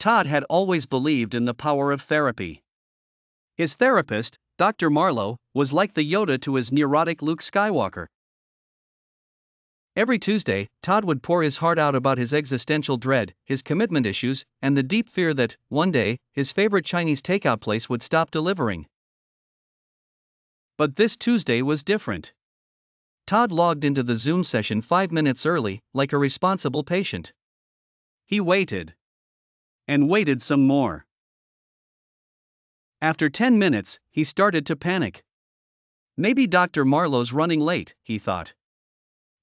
Todd had always believed in the power of therapy. His therapist, Dr. Marlowe, was like the Yoda to his neurotic Luke Skywalker. Every Tuesday, Todd would pour his heart out about his existential dread, his commitment issues, and the deep fear that, one day, his favorite Chinese takeout place would stop delivering. But this Tuesday was different. Todd logged into the Zoom session 5 minutes early, like a responsible patient. He waited. And waited some more. After 10 minutes, he started to panic. Maybe Dr. Marlowe's running late, he thought.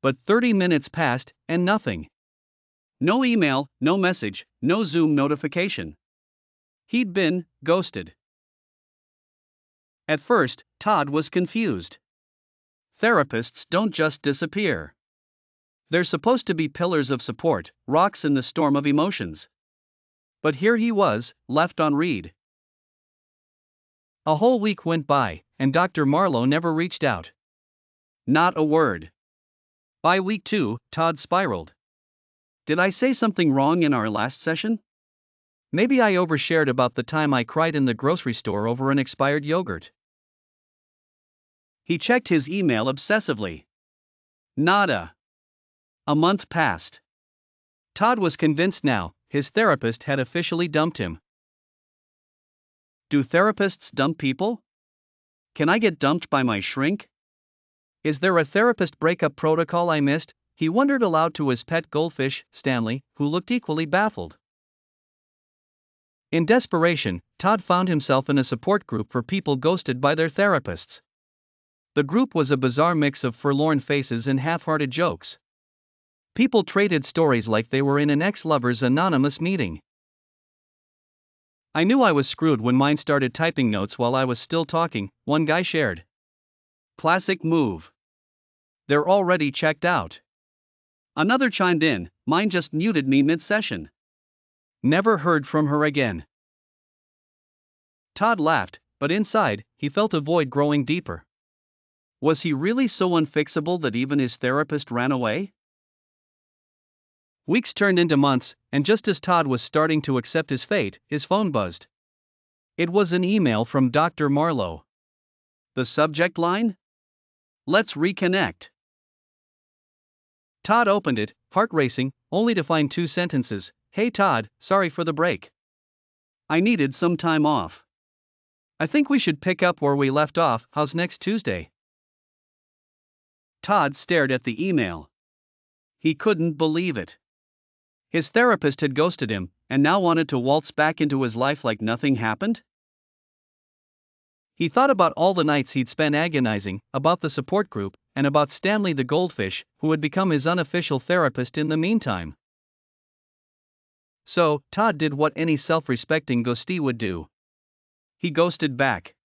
But 30 minutes passed, and nothing. No email, no message, no Zoom notification. He'd been ghosted. At first, Todd was confused. Therapists don't just disappear. They're supposed to be pillars of support, rocks in the storm of emotions. But here he was, left on read. A whole week went by, and Dr. Marlowe never reached out. Not a word. By week 2, Todd spiraled. Did I say something wrong in our last session? Maybe I overshared about the time I cried in the grocery store over an expired yogurt. He checked his email obsessively. Nada. A month passed. Todd was convinced now, his therapist had officially dumped him. Do therapists dump people? Can I get dumped by my shrink? Is there a therapist breakup protocol I missed? He wondered aloud to his pet goldfish, Stanley, who looked equally baffled. In desperation, Todd found himself in a support group for people ghosted by their therapists. The group was a bizarre mix of forlorn faces and half-hearted jokes. People traded stories like they were in an ex-lover's anonymous meeting. I knew I was screwed when mine started typing notes while I was still talking, one guy shared. Classic move. They're already checked out. Another chimed in, mine just muted me mid-session. Never heard from her again. Todd laughed, but inside, he felt a void growing deeper. Was he really so unfixable that even his therapist ran away? Weeks turned into months, and just as Todd was starting to accept his fate, his phone buzzed. It was an email from Dr. Marlowe. The subject line? Let's reconnect. Todd opened it, heart racing, only to find 2 sentences. Hey Todd, sorry for the break. I needed some time off. I think we should pick up where we left off. How's next Tuesday? Todd stared at the email. He couldn't believe it. His therapist had ghosted him, and now wanted to waltz back into his life like nothing happened? He thought about all the nights he'd spent agonizing, about the support group, and about Stanley the goldfish, who had become his unofficial therapist in the meantime. So, Todd did what any self-respecting ghostee would do. He ghosted back.